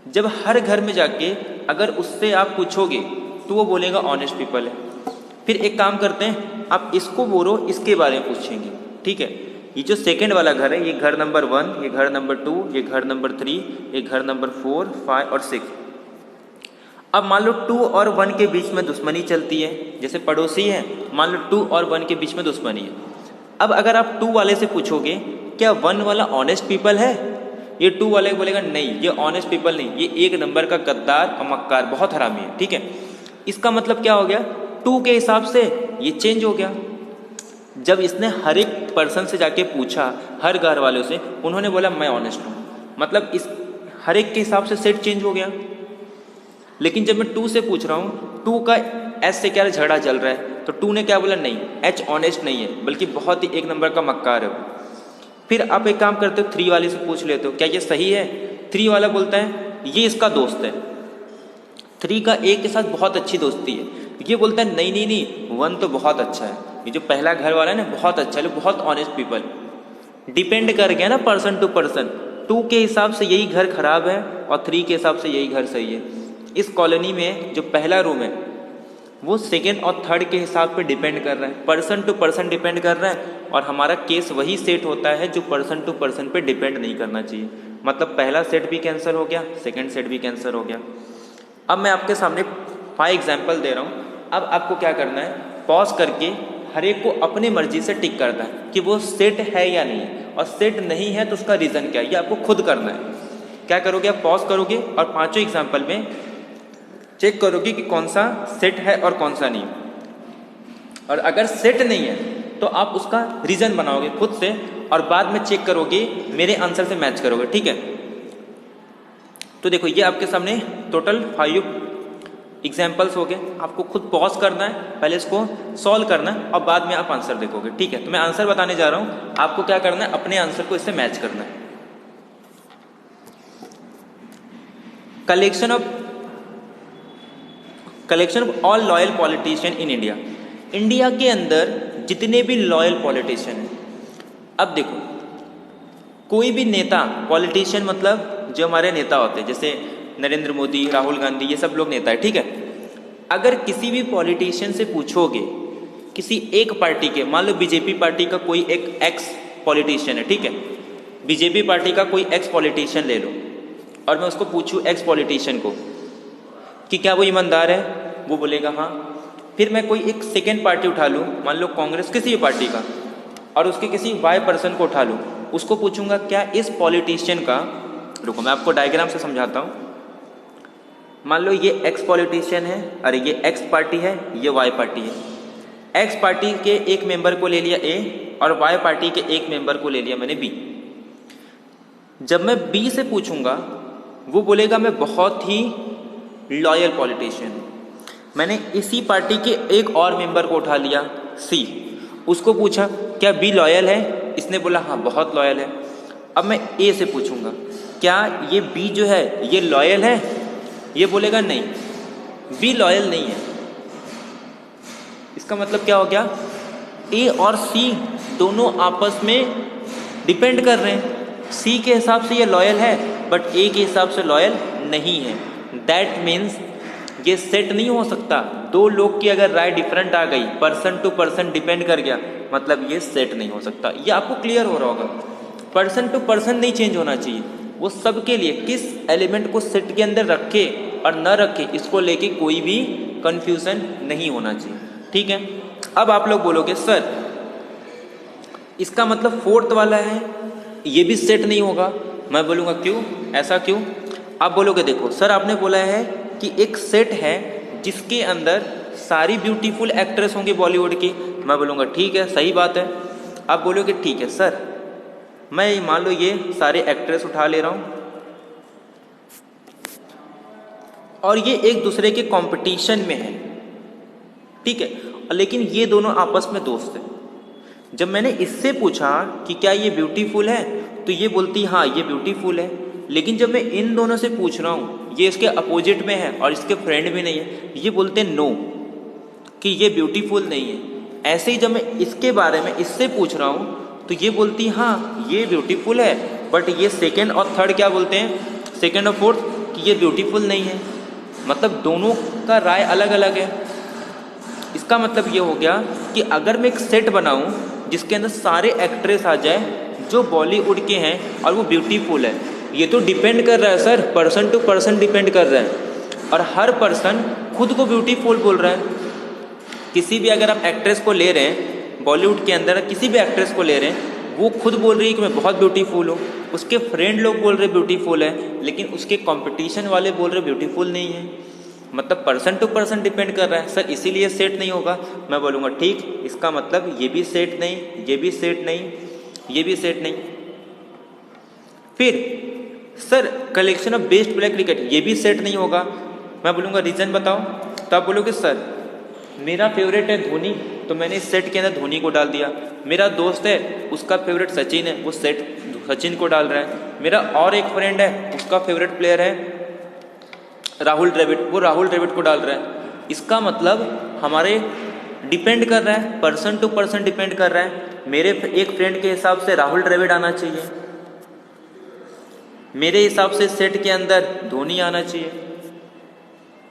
जब हर घर में जाके अगर उससे आप पूछोगे तो वो बोलेगा ऑनेस्ट पीपल है। फिर एक काम करते हैं, आप इसको बोलो, इसके बारे में पूछेंगे, ठीक है। ये जो सेकंड वाला घर है, ये घर नंबर 1, ये घर नंबर 2, ये घर नंबर 3, ये घर नंबर 4, 5 और 6। अब मान लो 2 और 1 के बीच में दुश्मनी चलती है, जैसे पड़ोसी है, मान लो 2 और 1 के बीच में दुश्मनी है। अब अगर आप 2 वाले से पूछोगे क्या 1 वाला ऑनेस्ट पीपल है, ये 2 वाले बोलेगा नहीं ये ऑनेस्ट पीपल नहीं, ये एक नंबर का गद्दार और मक्कार, बहुत हरामी है, ठीक है। इसका मतलब क्या हो गया, 2 के हिसाब से ये चेंज हो गया। जब इसने हर एक पर्सन से जाके पूछा, हर घर वालों से, उन्होंने बोला मैं ऑनेस्ट हूँ, मतलब इस हर एक के हिसाब से सेट चेंज हो गया। लेकिन जब मैं 2 से पूछ रहा हूँ, 2 का एच से क्या झगड़ा चल रहा है, तो 2 ने क्या बोला, नहीं एच ऑनेस्ट नहीं है, बल्कि बहुत ही एक नंबर का मक्कार है। फिर आप एक काम करते हो, 3 वाले से पूछ लेते हो क्या ये सही है। 3 वाला बोलता है ये इसका दोस्त है, 3 का एक के साथ बहुत अच्छी दोस्ती है। ये बोलता है नहीं नहीं नहीं 1 तो बहुत अच्छा है, ये जो पहला घर वाला है ना बहुत अच्छा है, बहुत ऑनेस्ट पीपल। डिपेंड कर गया ना पर्सन टू पर्सन, 2 के हिसाब से यही घर खराब है और 3 के हिसाब से यही घर सही है। इस कॉलोनी में जो पहला रूम है वो सेकेंड और थर्ड के हिसाब पे डिपेंड कर रहा है, पर्सन टू पर्सन डिपेंड कर रहा है, और हमारा केस वही सेट होता है जो पर्सन टू पर्सन पे डिपेंड नहीं करना चाहिए। मतलब पहला सेट भी कैंसिल हो गया, सेकंड सेट भी कैंसिल हो गया। अब मैं आपके सामने 5 एग्जाम्पल दे रहा हूँ। अब आपको क्या करना है, पॉज करके हर एक को अपनी मर्जी से टिक करना है कि वो सेट है या नहीं, और सेट नहीं है तो उसका रीज़न क्या है, ये आपको खुद करना है। क्या करोगे, आप पॉज करोगे और 5 एग्जाम्पल में चेक करोगे कि कौन सा सेट है और कौन सा नहीं। और अगर सेट नहीं है तो आप उसका रीज़न बनाओगे खुद से, और बाद में चेक करोगे मेरे आंसर से मैच करोगे, ठीक है। तो देखो ये आपके सामने टोटल 5 एग्जाम्पल्स हो गए। आपको खुद पॉज करना है, पहले इसको सॉल्व करना है और बाद में आप आंसर देखोगे, ठीक है। तो मैं आंसर बताने जा रहा हूँ, आपको क्या करना है, अपने आंसर को इससे मैच करना है। Collection of all loyal politician in India. India के अंदर जितने भी लॉयल पॉलिटिशियन हैं, अब देखो कोई भी नेता, पॉलिटिशियन मतलब जो हमारे नेता होते हैं, जैसे नरेंद्र मोदी, राहुल गांधी, ये सब लोग नेता है, ठीक है। अगर किसी भी पॉलिटिशियन से पूछोगे, किसी एक पार्टी के, मान लो बीजेपी पार्टी का कोई एक एक्स पॉलिटिशियन है, ठीक है, बीजेपी पार्टी का कोई एक्स पॉलिटिशियन ले लो, और मैं उसको पूछूं एक्स पॉलिटिशियन को कि क्या वो ईमानदार है, वो बोलेगा हाँ। फिर मैं कोई एक सेकेंड पार्टी उठा लूँ, मान लो कांग्रेस किसी भी पार्टी का, और उसके किसी वाई पर्सन को उठा लूँ, उसको पूछूंगा क्या इस पॉलिटिशियन का, रुको मैं आपको डायग्राम से समझाता हूँ। मान लो ये एक्स पॉलिटिशियन है, अरे ये एक्स पार्टी है, ये वाई पार्टी है। एक्स पार्टी के एक मेंबर को ले लिया ए, और वाई पार्टी के एक मेंबर को ले लिया मैंने बी। जब मैं बी से पूछूंगा, वो बोलेगा मैं बहुत ही लॉयल पॉलिटिशियन हूँ। मैंने इसी पार्टी के एक और मेंबर को उठा लिया सी, उसको पूछा क्या बी लॉयल है, इसने बोला हाँ बहुत लॉयल है। अब मैं ए से पूछूंगा क्या ये बी जो है ये लॉयल है, ये बोलेगा नहीं बी लॉयल नहीं है। इसका मतलब क्या हो गया, ए और सी दोनों आपस में डिपेंड कर रहे हैं। सी के हिसाब से ये लॉयल है बट ए के हिसाब से लॉयल नहीं है। दैट मीन्स ये सेट नहीं हो सकता। दो लोग की अगर राय डिफरेंट आ गई, पर्सन टू पर्सन डिपेंड कर गया, मतलब ये सेट नहीं हो सकता। ये आपको क्लियर हो रहा होगा। पर्सन टू पर्सन नहीं चेंज होना चाहिए, वो सबके लिए किस एलिमेंट को सेट के अंदर रखे और न रखे इसको लेके कोई भी कंफ्यूजन नहीं होना चाहिए। ठीक है, अब आप लोग बोलोगे सर इसका मतलब फोर्थ वाला है ये भी सेट नहीं होगा। मैं बोलूँगा क्यों, ऐसा क्यों? आप बोलोगे देखो सर आपने बोला है कि एक सेट है जिसके अंदर सारी ब्यूटीफुल एक्ट्रेस होंगी बॉलीवुड की। मैं बोलूँगा ठीक है, सही बात है। आप बोलोगे ठीक है सर, मैं मान लो ये सारे एक्ट्रेस उठा ले रहा हूँ और ये एक दूसरे के कंपटीशन में है, ठीक है, लेकिन ये दोनों आपस में दोस्त हैं। जब मैंने इससे पूछा कि क्या ये ब्यूटीफुल है तो ये बोलती हाँ ये ब्यूटीफुल है, लेकिन जब मैं इन दोनों से पूछ रहा हूँ ये इसके अपोजिट में है और इसके फ्रेंड भी नहीं है, ये बोलते नो कि ये ब्यूटीफुल नहीं है। ऐसे ही जब मैं इसके बारे में इससे पूछ रहा हूँ तो ये बोलती हाँ ये ब्यूटीफुल है, बट ये सेकेंड और थर्ड क्या बोलते हैं, सेकेंड और फोर्थ, कि ये ब्यूटीफुल नहीं है। मतलब दोनों का राय अलग अलग है। इसका मतलब ये हो गया कि अगर मैं एक सेट बनाऊं जिसके अंदर सारे एक्ट्रेस आ जाए जो बॉलीवुड के हैं और वो ब्यूटीफुल है, ये तो डिपेंड कर रहा है sir, person to person depend कर रहा है और हर पर्सन खुद को ब्यूटीफुल बोल रहा है। किसी भी अगर आप एक्ट्रेस को ले रहे हैं बॉलीवुड के अंदर, किसी भी एक्ट्रेस को ले रहे हैं, वो खुद बोल रही है कि मैं बहुत ब्यूटीफुल हूँ, उसके फ्रेंड लोग बोल रहे ब्यूटीफुल है, लेकिन उसके कंपटीशन वाले बोल रहे ब्यूटीफुल नहीं है। मतलब पर्सन टू पर्सन डिपेंड कर रहा है सर, इसीलिए सेट नहीं होगा। मैं बोलूँगा ठीक, इसका मतलब ये भी सेट नहीं, ये भी सेट नहीं, ये भी सेट नहीं। फिर sir collection of best player cricket, ये भी सेट नहीं होगा। मैं बोलूँगा रीज़न बताओ, तो आप बोलोगे सर मेरा फेवरेट है धोनी, तो मैंने इस सेट के अंदर धोनी को डाल दिया। मेरा दोस्त है उसका फेवरेट सचिन है, वो सेट सचिन को डाल रहा है। मेरा और एक फ्रेंड है उसका फेवरेट प्लेयर है राहुल द्रविड़, वो राहुल द्रविड़ को डाल रहा है। इसका मतलब हमारे डिपेंड कर रहा है, पर्सन टू पर्सन डिपेंड कर रहा है। मेरे एक फ्रेंड के हिसाब से राहुल द्रविड़ आना चाहिए, मेरे हिसाब से सेट के अंदर धोनी आना चाहिए,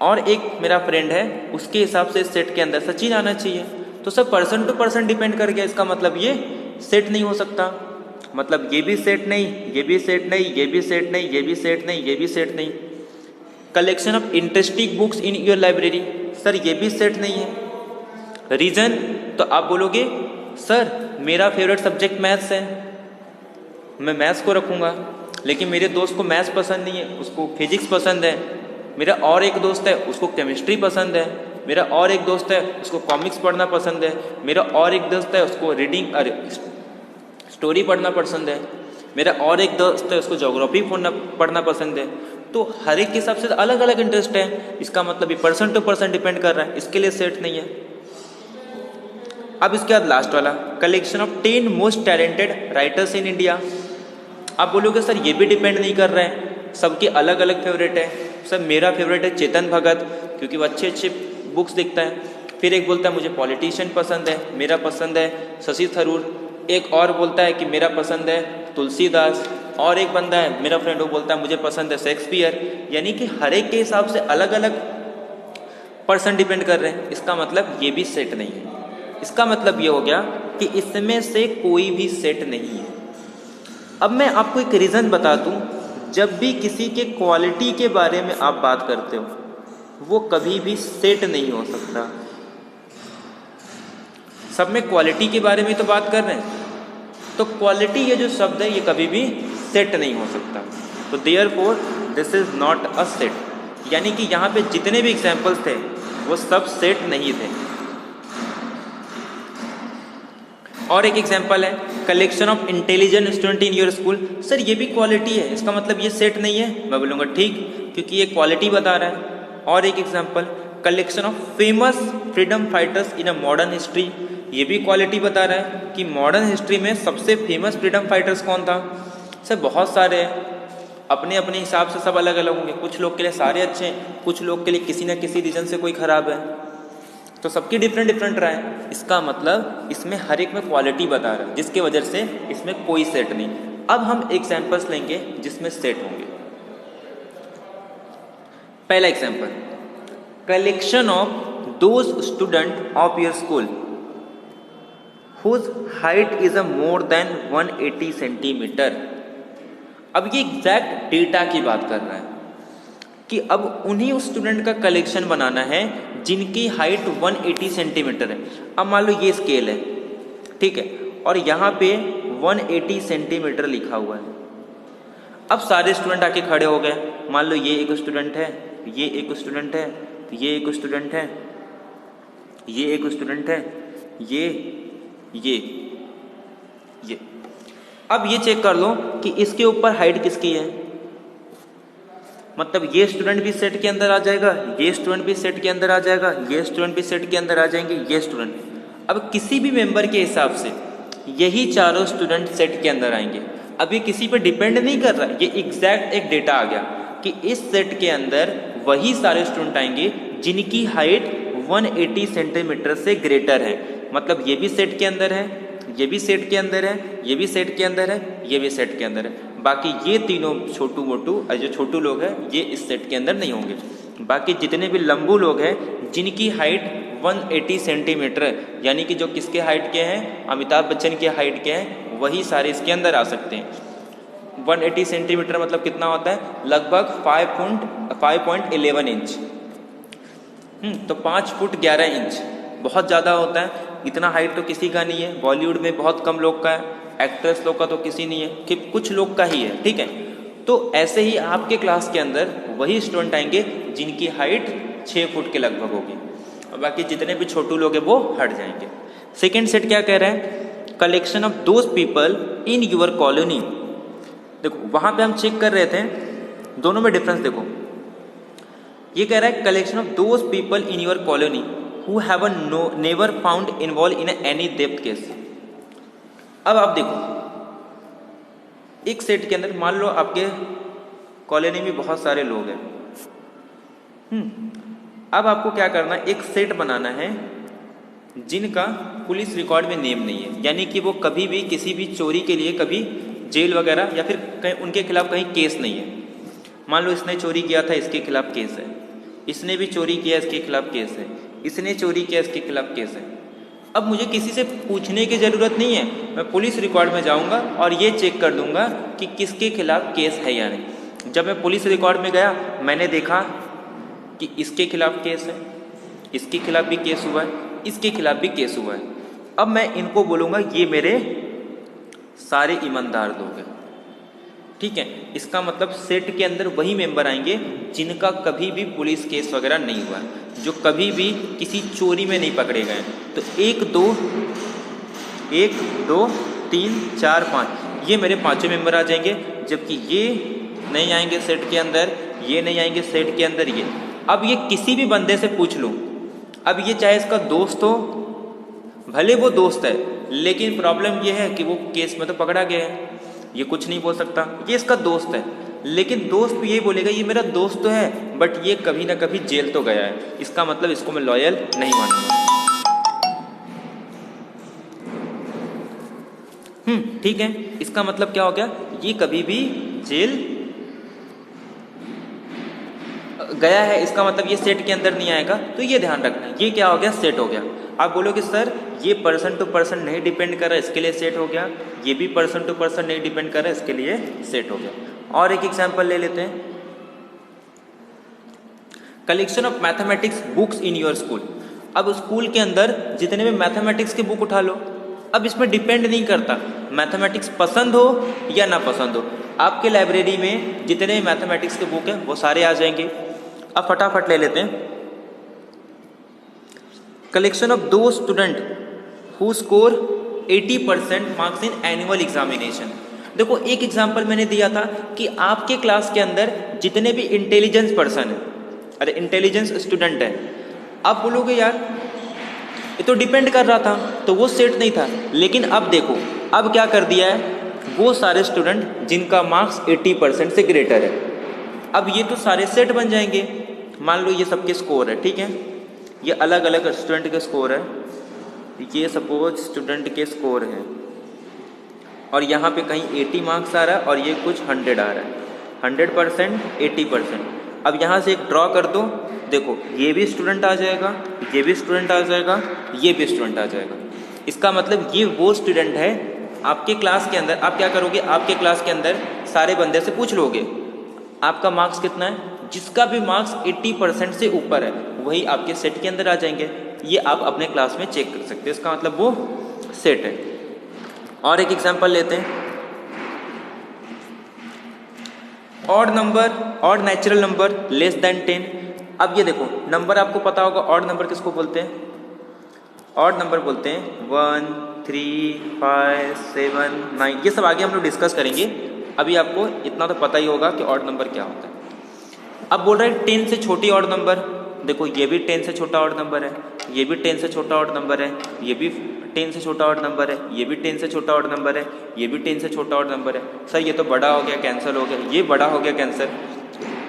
और एक मेरा फ्रेंड है उसके हिसाब से सेट के अंदर सचिन आना चाहिए। तो सब पर्सन टू पर्सन डिपेंड कर गया। इसका मतलब ये सेट नहीं हो सकता। मतलब ये भी सेट नहीं, ये भी सेट नहीं, ये भी सेट नहीं, ये भी सेट नहीं, ये भी सेट नहीं। Collection of interesting books in your library, sir ये भी सेट नहीं है। रीज़न, तो आप बोलोगे सर मेरा फेवरेट सब्जेक्ट मैथ्स है, मैं मैथ्स को रखूँगा, लेकिन मेरे दोस्त को मैथ्स पसंद नहीं है, उसको फिजिक्स पसंद है। मेरा और एक दोस्त है उसको केमिस्ट्री पसंद है। मेरा और एक दोस्त है उसको कॉमिक्स पढ़ना पसंद है। मेरा और एक दोस्त है उसको रीडिंग स्टोरी पढ़ना पसंद है। मेरा और एक दोस्त है उसको ज्योग्राफी पढ़ना पसंद है। तो हर एक के हिसाब से अलग अलग इंटरेस्ट है। इसका मतलब ये पर्सन टू पर्सन डिपेंड कर रहा है, इसके लिए सेट नहीं है। अब इसके बाद लास्ट वाला, collection of 10 most talented writers in India. आप बोलोगे सर ये भी डिपेंड नहीं कर रहा है, सबके अलग अलग फेवरेट है। सर मेरा फेवरेट है चेतन भगत, क्योंकि वो अच्छे अच्छे बुक्स लिखता है। फिर एक बोलता है मुझे पॉलिटिशियन पसंद है, मेरा पसंद है शशि थरूर। एक और बोलता है कि मेरा पसंद है तुलसीदास। और एक बंदा है मेरा फ्रेंड, वो बोलता है मुझे पसंद है शेक्सपियर। यानी कि हर एक के हिसाब से अलग अलग पर्सन डिपेंड कर रहे हैं। इसका मतलब ये भी सेट नहीं है। इसका मतलब ये हो गया कि इसमें से कोई भी सेट नहीं है। अब मैं आपको एक रीज़न बता दूं, जब भी किसी के क्वालिटी के बारे में आप बात करते हो वो कभी भी सेट नहीं हो सकता। सब में क्वालिटी के बारे में तो बात कर रहे हैं, तो क्वालिटी ये जो शब्द है ये कभी भी सेट नहीं हो सकता। तो therefore this is not a set, यानी कि यहाँ पे जितने भी एग्जाम्पल्स थे वो सब सेट नहीं थे। और एक एग्जाम्पल है collection of intelligent student in your school. Sir ये भी क्वालिटी है, इसका मतलब ये सेट नहीं है। मैं बोलूँगा ठीक, क्योंकि ये क्वालिटी बता रहा है। और एक example collection of famous freedom fighters in a modern history, ये भी क्वालिटी बता रहा है कि मॉडर्न हिस्ट्री में सबसे फेमस फ्रीडम फाइटर्स कौन था। सर बहुत सारे हैं, अपने अपने हिसाब से सब अलग अलग होंगे। कुछ लोग के लिए सारे अच्छे हैं, कुछ लोग के लिए किसी न किसी रीज़न से कोई ख़राब है। तो सबकी डिफरेंट डिफरेंट रहा है, इसका मतलब इसमें हर एक में क्वालिटी बता रहा है, जिसकी वजह से इसमें कोई सेट नहीं। अब हम एग्जाम्पल्स लेंगे जिसमें सेट होंगे। पहला example, collection of those student of your school whose height is a more than 180 centimetre. अब ये एग्जैक्ट डेटा की बात कर रहा है कि अब उन्हीं स्टूडेंट का कलेक्शन बनाना है जिनकी हाइट 180 सेंटीमीटर है। अब मान लो ये स्केल है, ठीक है, और यहाँ पे 180 सेंटीमीटर लिखा हुआ है। अब सारे स्टूडेंट आके खड़े हो गए, मान लो ये एक स्टूडेंट है, ये एक स्टूडेंट है, ये एक स्टूडेंट है, ये एक स्टूडेंट है, ये। अब ये चेक कर लो कि इसके ऊपर हाइट किसकी है, मतलब ये स्टूडेंट भी सेट के अंदर आ जाएगा, ये स्टूडेंट भी सेट के अंदर आ जाएगा, ये स्टूडेंट भी सेट के अंदर आ जाएंगे, ये स्टूडेंट। अब किसी भी मेंबर के हिसाब से यही चारों स्टूडेंट सेट के अंदर आएंगे। अब ये किसी पे डिपेंड नहीं कर रहा, ये एग्जैक्ट एक डेटा आ गया कि इस सेट के अंदर वही सारे स्टूडेंट आएंगे जिनकी हाइट 180 सेंटीमीटर से ग्रेटर है। मतलब ये भी सेट के अंदर है, ये भी सेट के अंदर है, ये भी सेट के अंदर है, ये भी सेट के अंदर है। बाकी ये तीनों छोटू मोटू जो छोटू लोग हैं ये इस सेट के अंदर नहीं होंगे। बाकी जितने भी लंबू लोग हैं जिनकी हाइट 180 सेंटीमीटर है, यानी कि जो किसके हाइट के हैं, अमिताभ बच्चन के हाइट के हैं, वही सारे इसके अंदर आ सकते हैं। 180 सेंटीमीटर मतलब कितना होता है, लगभग 5.11 इंच। तो 5 फुट 11 इंच बहुत ज़्यादा होता है। इतना हाइट तो किसी का नहीं है, बॉलीवुड में बहुत कम लोग का है, एक्ट्रेस लोग का तो किसी नहीं है, कि कुछ लोग का ही है, ठीक है। तो ऐसे ही आपके क्लास के अंदर वही स्टूडेंट आएंगे जिनकी हाइट 6 फुट के लगभग होगी, और बाकी जितने भी छोटू लोग हैं वो हट जाएंगे। सेकेंड सेट क्या कह रहा है, collection of those people in your colony. देखो वहाँ पे हम चेक कर रहे थे, दोनों में डिफरेंस देखो। ये कह रहा है collection of those people in your colony who have never found involved in any theft case। अब आप देखो एक सेट के अंदर मान लो आपके कॉलोनी में बहुत सारे लोग हैं। अब आपको क्या करना है, एक सेट बनाना है जिनका पुलिस रिकॉर्ड में नेम नहीं है, यानी कि वो कभी भी किसी भी चोरी के लिए कभी जेल वगैरह या फिर कहीं उनके खिलाफ कहीं केस नहीं है। मान लो इसने चोरी किया था, इसके खिलाफ केस है, इसने भी चोरी किया, इसके खिलाफ केस है, इसने चोरी किया, इसके खिलाफ केस है। अब मुझे किसी से पूछने की ज़रूरत नहीं है, मैं पुलिस रिकॉर्ड में जाऊंगा और ये चेक कर दूंगा कि किसके खिलाफ केस है या नहीं। जब मैं पुलिस रिकॉर्ड में गया, मैंने देखा कि इसके खिलाफ केस है, इसके खिलाफ भी केस हुआ है, इसके खिलाफ भी केस हुआ है। अब मैं इनको बोलूँगा ये मेरे सारे ईमानदार लोग हैं, ठीक है। इसका मतलब सेट के अंदर वही मेंबर आएंगे जिनका कभी भी पुलिस केस वगैरह नहीं हुआ, जो कभी भी किसी चोरी में नहीं पकड़े गए। तो 1 2 3 4 5 ये मेरे पांचों मेंबर आ जाएंगे, जबकि ये नहीं आएंगे सेट के अंदर, ये नहीं आएंगे सेट के अंदर, ये। अब ये किसी भी बंदे से पूछ लूँ, अब ये चाहे इसका दोस्त हो, भले वो दोस्त है, लेकिन प्रॉब्लम ये है कि वो केस में तो पकड़ा गया है, ये कुछ नहीं बोल सकता। ये इसका दोस्त है, लेकिन दोस्त भी ये बोलेगा ये मेरा दोस्त तो है, बट ये कभी ना कभी जेल तो गया है, इसका मतलब इसको मैं लॉयल नहीं मानूंगा। ठीक है, इसका मतलब क्या हो गया, ये कभी भी जेल गया है, इसका मतलब ये सेट के अंदर नहीं आएगा। तो ये ध्यान रखना, ये क्या हो गया, सेट हो गया। आप बोलोगे सर ये पर्सन टू पर्सन नहीं डिपेंड कर रहा है, इसके लिए सेट हो गया, ये भी पर्सन टू पर्सन नहीं डिपेंड कर रहा है, इसके लिए सेट हो गया। और एक एग्जांपल ले लेते हैं, collection of mathematics books in your school. अब स्कूल के अंदर जितने भी मैथमेटिक्स की बुक उठा लो, अब इसमें डिपेंड नहीं करता मैथमेटिक्स पसंद हो या ना पसंद हो, आपके लाइब्रेरी में जितने मैथमेटिक्स के बुक हैं वो सारे आ जाएंगे। अब फटाफट ले लेते हैं, कलेक्शन ऑफ दो student who score 80% marks in annual examination. देखो एक एग्जांपल मैंने दिया था कि आपके क्लास के अंदर जितने भी इंटेलिजेंस पर्सन है, अरे इंटेलिजेंस स्टूडेंट है, आप बोलोगे यार ये तो डिपेंड कर रहा था, तो वो सेट नहीं था। लेकिन अब देखो अब क्या कर दिया है, वो सारे स्टूडेंट जिनका मार्क्स 80% से ग्रेटर है, अब ये तो सारे सेट बन जाएंगे। मान लो ये सबके स्कोर है, ठीक है, ये अलग अलग स्टूडेंट के स्कोर है, ये सपोज स्टूडेंट के स्कोर हैं और यहाँ पे कहीं 80 मार्क्स आ रहा है और ये कुछ 100 आ रहा है, 100%, 80%। अब यहाँ से एक ड्रॉ कर दो, देखो ये भी स्टूडेंट आ जाएगा, ये भी स्टूडेंट आ जाएगा, ये भी स्टूडेंट आ जाएगा। इसका मतलब ये वो स्टूडेंट है आपके क्लास के अंदर। आप क्या करोगे, आपके क्लास के अंदर सारे बंदे से पूछ लोगे आपका मार्क्स कितना है, जिसका भी मार्क्स 80% से ऊपर है वही आपके सेट के अंदर आ जाएंगे। ये आप अपने क्लास में चेक कर सकते हैं, इसका मतलब वो सेट है। और एक एग्जांपल लेते हैं, odd number, odd natural number less than 10। अब ये देखो नंबर आपको पता होगा ऑड नंबर किसको बोलते हैं, ऑड नंबर बोलते हैं 1, 3, 5, 7, 9, ये सब आगे हम लोग डिस्कस करेंगे। अभी आपको इतना तो पता ही होगा कि ऑड नंबर क्या होता है। अब बोल रहे हैं 10 से छोटी ऑड नंबर, देखो ये भी 10 से छोटा ऑड नंबर है, ये भी 10 से छोटा ऑड नंबर है, ये भी 10 से छोटा ऑड नंबर है, ये भी 10 से छोटा ऑड नंबर है, ये भी 10 से छोटा ऑड नंबर है। सर ये तो बड़ा हो गया, कैंसिल हो गया, ये बड़ा हो गया, कैंसिल,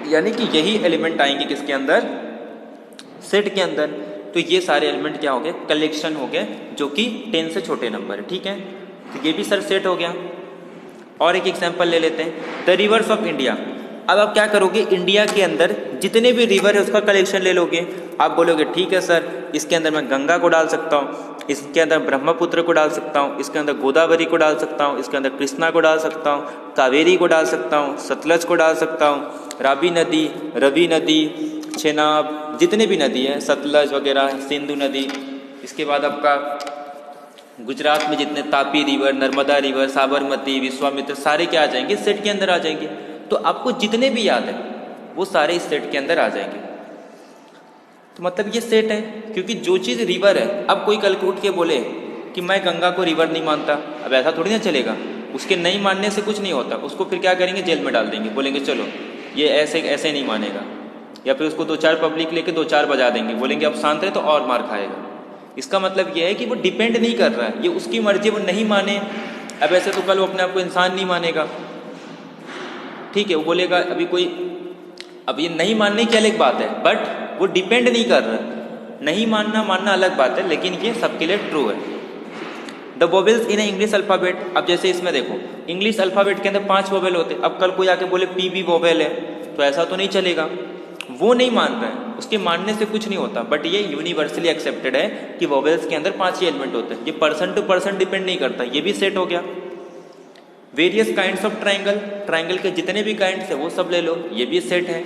यानी कि यही एलिमेंट आएंगे किसके अंदर, सेट के अंदर। तो ये सारे एलिमेंट क्या हो गए, कलेक्शन हो गए, जो कि 10 से छोटे नंबर है, ठीक है। तो ये भी सर सेट हो गया। और एक एग्जांपल ले लेते हैं, द रिवर्स ऑफ इंडिया। अब आप क्या करोगे, इंडिया के अंदर जितने भी रिवर है उसका कलेक्शन ले लोगे। आप बोलोगे ठीक है सर, इसके अंदर मैं गंगा को डाल सकता हूँ, इसके अंदर ब्रह्मपुत्र को डाल सकता हूँ, इसके अंदर गोदावरी को डाल सकता हूँ, इसके अंदर कृष्णा को डाल सकता हूँ, कावेरी को डाल सकता हूँ, सतलज को डाल सकता हूँ, रावी नदी, रवि नदी, चेनाब, जितने भी नदी है, सतलज वगैरह, सिंधु नदी। इसके बाद आपका गुजरात में जितने तापी रिवर, नर्मदा रिवर, साबरमती, विश्वामित्र, सारे क्या आ जाएंगे, सेट के अंदर आ जाएंगे। तो आपको जितने भी याद है वो सारे इस सेट के अंदर आ जाएंगे। तो मतलब ये सेट है, क्योंकि जो चीज़ रिवर है, अब कोई कल को उठ के बोले कि मैं गंगा को रिवर नहीं मानता, अब ऐसा थोड़ी ना चलेगा। उसके नहीं मानने से कुछ नहीं होता, उसको फिर क्या करेंगे, जेल में डाल देंगे, बोलेंगे चलो ये ऐसे ऐसे नहीं मानेगा, या फिर उसको 2-4 पब्लिक लेके 2-4 बजा देंगे, बोलेंगे अब शांत है तो और मार खाएगा। इसका मतलब ये है कि वो डिपेंड नहीं कर रहा है, ये उसकी मर्जी, वो नहीं माने। अब ऐसे तो कल वो अपने आप को इंसान नहीं मानेगा, ठीक है, वो बोलेगा अभी कोई, अब ये नहीं मानने की अलग बात है, बट वो डिपेंड नहीं कर रहा है। नहीं मानना मानना अलग बात है, लेकिन ये सबके लिए ट्रू है। The vowels in English alphabet. अब जैसे इसमें देखो इंग्लिश अल्फ़ाबेट के अंदर 5 वोवेल होते हैं। अब कल कोई आके बोले पी भी वोवेल है, तो ऐसा तो नहीं चलेगा, वो नहीं मान रहा है, उसके मानने से कुछ नहीं होता। बट ये यूनिवर्सली एक्सेप्टेड है कि वोवेल्स के अंदर 5 ही एलिमेंट होते हैं, ये पर्सन टू पर्सन डिपेंड नहीं करता, ये भी सेट हो गया। Various kinds of triangle, triangle के जितने भी काइंड्स है वो सब ले लो, ये भी सेट है।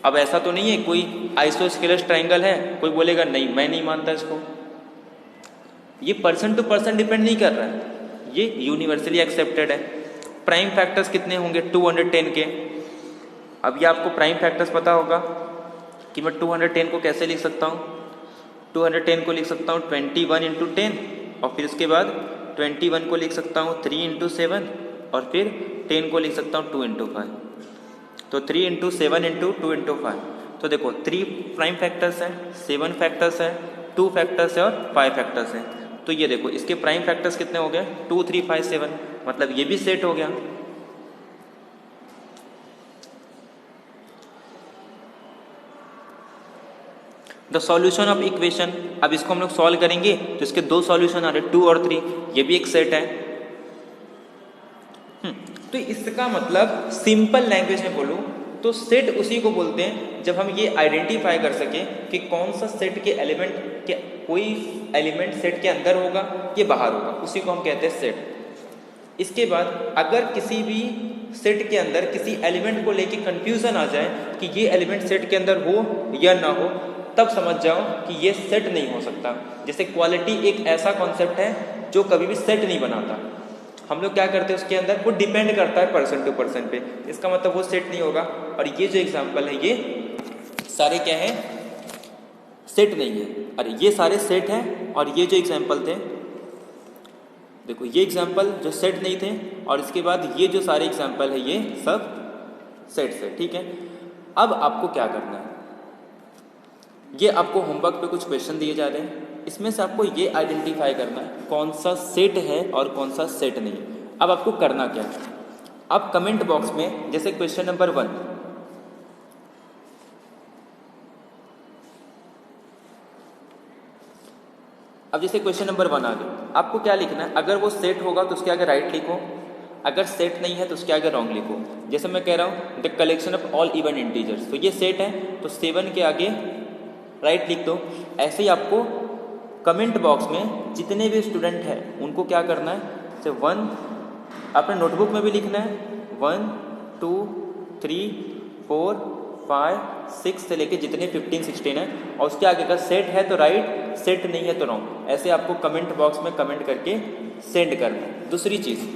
अब ऐसा तो नहीं है कोई आइसोस्केलस ट्राइंगल है, कोई बोलेगा नहीं मैं नहीं मानता इसको, ये पर्सन टू पर्सन डिपेंड नहीं कर रहा है, ये यूनिवर्सली एक्सेप्टेड है। प्राइम फैक्टर्स कितने होंगे, 210 के। अब ये आपको प्राइम फैक्टर्स पता होगा कि मैं 210 को कैसे लिख सकता हूँ, 210 को लिख सकता हूँ 21 इंटू 10, और फिर उसके बाद 21 को लिख सकता हूँ 3 इंटू 7, और फिर 10 को लिख सकता हूँ 2 इंटू 5। तो 3 इंटू 7 इंटू 2 इंटू 5। तो देखो 3 प्राइम फैक्टर्स हैं, 7 फैक्टर्स हैं, 2 फैक्टर्स है और 5 फैक्टर्स हैं। तो ये देखो इसके प्राइम फैक्टर्स कितने हो गए, 2, 3, 5, 7, मतलब ये भी सेट हो गया। The solution of equation. अब इसको हम लोग सॉल्व करेंगे तो इसके 2 सॉल्यूशन आ रहे, 2 और 3, ये भी एक सेट है। तो इसका मतलब सिंपल लैंग्वेज में बोलूँ तो सेट उसी को बोलते हैं जब हम ये आइडेंटिफाई कर सकें कि कौन सा सेट के एलिमेंट के, कोई एलिमेंट सेट के अंदर होगा ये बाहर होगा, उसी को हम कहते हैं सेट। इसके बाद अगर किसी भी सेट के अंदर किसी एलिमेंट को लेके कंफ्यूजन आ जाए कि ये एलिमेंट सेट के अंदर हो या ना हो, तब समझ जाओ कि ये सेट नहीं हो सकता। जैसे क्वालिटी एक ऐसा कॉन्सेप्ट है जो कभी भी सेट नहीं बनाता, हम लोग क्या करते हैं उसके अंदर, वो डिपेंड करता है पर्सन टू पर्सन पे, इसका मतलब वो सेट नहीं होगा। और ये जो एग्जांपल है ये सारे क्या है, सेट नहीं है। अरे ये सारे सेट हैं, और ये जो एग्जांपल थे देखो, ये एग्जांपल जो सेट नहीं थे, और इसके बाद ये जो सारे एग्जांपल है ये सब सेट से, ठीक है। अब आपको क्या करना है, ये आपको होमवर्क पे कुछ क्वेश्चन दिए जा रहे हैं, इसमें से आपको ये आइडेंटिफाई करना है कौन सा सेट है और कौन सा सेट नहीं। अब आपको करना क्या है, आप कमेंट बॉक्स में जैसे क्वेश्चन नंबर 1, अब जैसे क्वेश्चन नंबर 1 आ गया, आपको क्या लिखना है, अगर वो सेट होगा तो उसके आगे राइट लिखो, अगर सेट नहीं है तो उसके आगे रॉन्ग लिखो। जैसे मैं कह रहा हूँ the collection of all even integers, तो ये सेट है तो 7 के आगे राइट लिख दो। ऐसे ही आपको कमेंट बॉक्स में जितने भी स्टूडेंट हैं उनको क्या करना है, जैसे 1 अपने नोटबुक में भी लिखना है, 1 2 3 4 5 6 से लेके जितने 15 16 है, और उसके आगे अगर सेट है तो राइट, सेट नहीं है तो रॉन्ग। ऐसे आपको कमेंट बॉक्स में कमेंट करके सेंड करना है। दूसरी चीज़,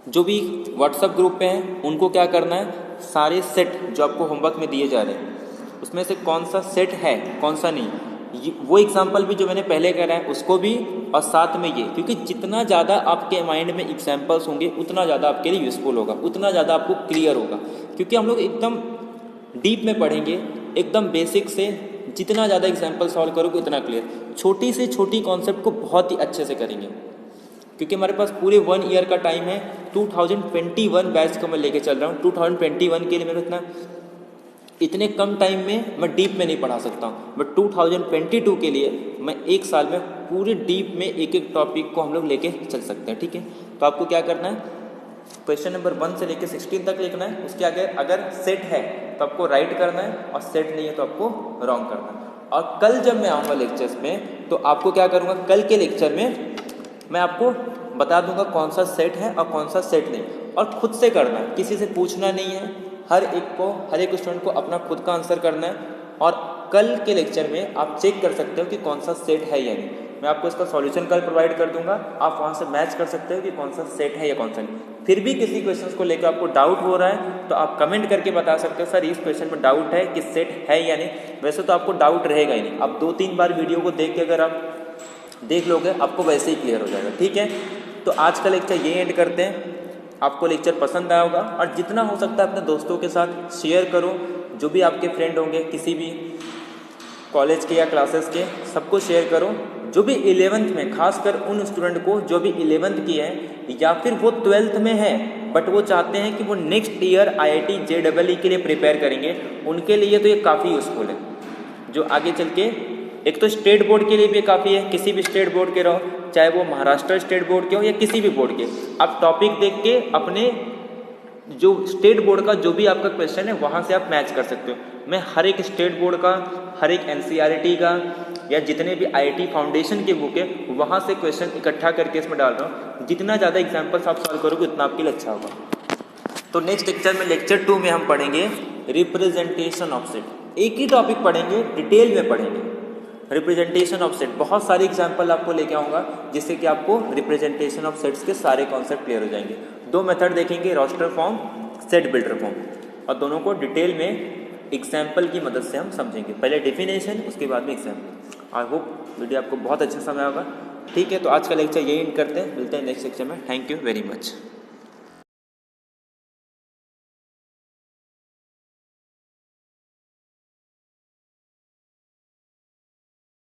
जो भी व्हाट्सएप ग्रुप पे हैं उनको क्या करना है, सारे सेट जो आपको होमवर्क में दिए जा रहे हैं उसमें से कौन सा सेट है कौन सा नहीं, वो एग्जाम्पल भी जो मैंने पहले करा है उसको भी, और साथ में ये, क्योंकि जितना ज़्यादा आपके माइंड में एग्जाम्पल्स होंगे उतना ज़्यादा आपके लिए यूज़फुल होगा, उतना ज़्यादा आपको क्लियर होगा। क्योंकि हम लोग एकदम डीप में पढ़ेंगे, एकदम बेसिक से जितना ज़्यादा एग्जाम्पल सॉल्व करोगे उतना क्लियर। छोटी से छोटी कॉन्सेप्ट को बहुत ही अच्छे से करेंगे, क्योंकि हमारे पास पूरे 1 ईयर का टाइम है। 2021 बैच को मैं लेके चल रहा हूँ। 2021 के लिए मेरे इतने कम टाइम में मैं डीप में नहीं पढ़ा सकता हूँ, बट 2022 के लिए मैं 1 साल में पूरे डीप में एक एक टॉपिक को हम लोग लेके चल सकते हैं। ठीक है, तो आपको क्या करना है, क्वेश्चन नंबर 1 से लेके 16 तक लिखना है, उसके आगे अगर सेट है तो आपको राइट करना है, और सेट नहीं है तो आपको रॉन्ग करना है। और कल जब मैं आऊँगा लेक्चर्स में तो आपको क्या करूँगा, कल के लेक्चर में मैं आपको बता दूंगा कौन सा सेट है और कौन सा सेट नहीं, और खुद से करना है, किसी से पूछना नहीं है। हर एक स्टूडेंट को अपना खुद का आंसर करना है, और कल के लेक्चर में आप चेक कर सकते हो कि कौन सा सेट है या नहीं। मैं आपको इसका सॉल्यूशन कल प्रोवाइड कर दूंगा, आप वहाँ से मैच कर सकते हो कि कौन सा सेट है या कौन सा नहीं। फिर भी किसी क्वेश्चन को लेकर आपको डाउट हो रहा है तो आप कमेंट करके बता सकते हो, सर इस क्वेश्चन में डाउट है कि सेट है या नहीं। वैसे तो आपको डाउट रहेगा ही नहीं, आप 2-3 बार वीडियो को देख के अगर आप देख लोगे आपको वैसे ही क्लियर हो जाएगा। ठीक है, तो आज का लेक्चर ये एंड करते हैं। आपको लेक्चर पसंद आया होगा, और जितना हो सकता है अपने दोस्तों के साथ शेयर करो, जो भी आपके फ्रेंड होंगे किसी भी कॉलेज के या क्लासेस के, सबको शेयर करो। जो भी 11th में, खासकर उन स्टूडेंट को जो भी 11th की है या फिर वो 12th में है बट वो चाहते हैं कि वो नेक्स्ट ईयर IIT JEE के लिए प्रिपेयर करेंगे, उनके लिए तो ये काफ़ी यूज़फुल है। जो आगे चल के एक तो स्टेट बोर्ड के लिए भी काफ़ी है, किसी भी स्टेट बोर्ड के रहो, चाहे वो महाराष्ट्र स्टेट बोर्ड के हो या किसी भी बोर्ड के, आप टॉपिक देख के अपने जो स्टेट बोर्ड का जो भी आपका क्वेश्चन है वहाँ से आप मैच कर सकते हो। मैं हर एक स्टेट बोर्ड का, हर एक NCERT का या जितने भी IIT फाउंडेशन के बुक है वहाँ से क्वेश्चन इकट्ठा करके इसमें डाल रहा हूँ। जितना ज़्यादा एग्जाम्पल्स आप सॉल्व करोगे उतना आपके लिए अच्छा होगा। तो नेक्स्ट लेक्चर में, लेक्चर 2 में हम पढ़ेंगे रिप्रेजेंटेशन ऑफ सेट। एक ही टॉपिक पढ़ेंगे, डिटेल में पढ़ेंगे रिप्रेजेंटेशन ऑफ सेट। बहुत सारे एग्जाम्पल आपको लेके आऊँगा जिससे कि आपको रिप्रेजेंटेशन ऑफ सेट्स के सारे कॉन्सेप्ट क्लियर हो जाएंगे। 2 मेथड देखेंगे, roster form, set builder form, और दोनों को डिटेल में एग्जाम्पल की मदद से हम समझेंगे। पहले डेफिनेशन, उसके बाद में एग्जाम्पल। आई होप वीडियो आपको बहुत अच्छा समझ आएगा। ठीक है, तो आज का लेक्चर यही एंड करते हैं, मिलते हैं नेक्स्ट लेक्चर में। Thank you very much.